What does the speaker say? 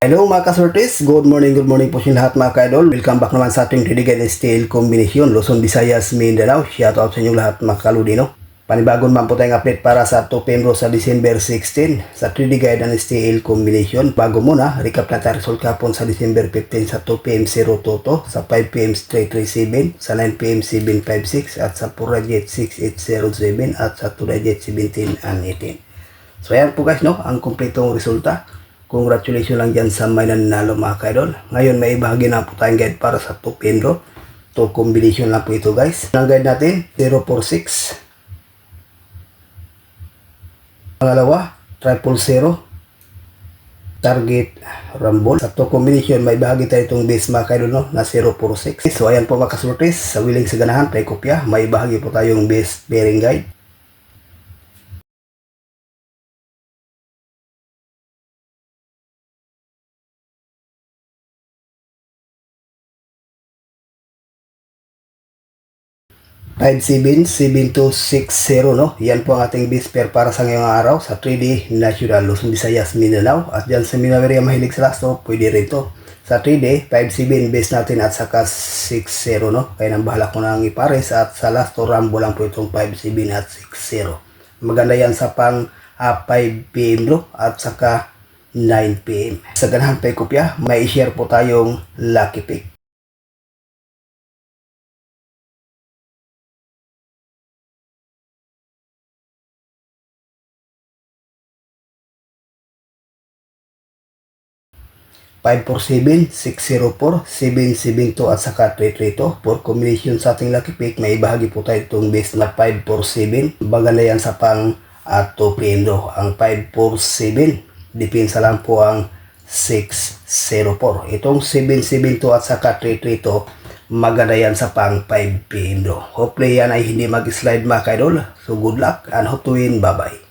Hello mga kasortes, good morning po sa lahat mga ka-idol. Welcome back naman sa ating Tridigan Steel Combination, Luzon, Visayas, Mindanao. Shout out sa inyong lahat mga kaludino. Panibagon man po tayong update para sa 2 PM sa December 16 sa Tridigan Steel Combination. Bago muna, recap na tayo result kapon sa December 15 sa 2 PM 022, sa 5 PM 337, sa 9 PM 756, at sa Purajet 6807, at sa Turajet 17 and 18. So ayan po guys, no, ang kumpletong resulta. Congratulations lang dyan sa may nanalo mga ka-idol. Ngayon may ibahagi na po tayong guide para sa 2 PM draw. 2 combination lang po ito guys. Ang guide natin, 046. Pangalawa, 000. Target Rumble. Sa 2 combination may ibahagi tayo itong base mga ka-idol, no, na 046. So ayan po mga kasortes, sa willing sa ganahan, tayo kopya. May ibahagi po tayong base bearing guide. Five 77260, no? Yan po ang ating base pair para sa ngayong araw sa 3D National Luzon, Visayas, Mindanao. At dyan sa Mindanao area mahilig sa lasto, pwede rin to. Sa 3D, 5-7 base natin at saka 6-0, no? Kaya nang bahala ko nang ipares at sa lasto rambo lang po itong 5-7 at 6-0. Maganda yan sa pang 5 PM no? At saka 9 PM. Sa ganahan pa kopya, may i-share po tayong lucky pick. Five 7 604, 772 at saka 332. For combination sa ating lucky pick, may ibahagi po tayo itong base na 547. Bagala yan sa pang 2 PM draw. Ang 547, depensa lang po ang 604. Itong 772 at saka 332, maganda yan sa pang 5 PM draw. Hopefully yan ay hindi mag-slide mga ka-idol. So good luck and hope to win. Bye bye.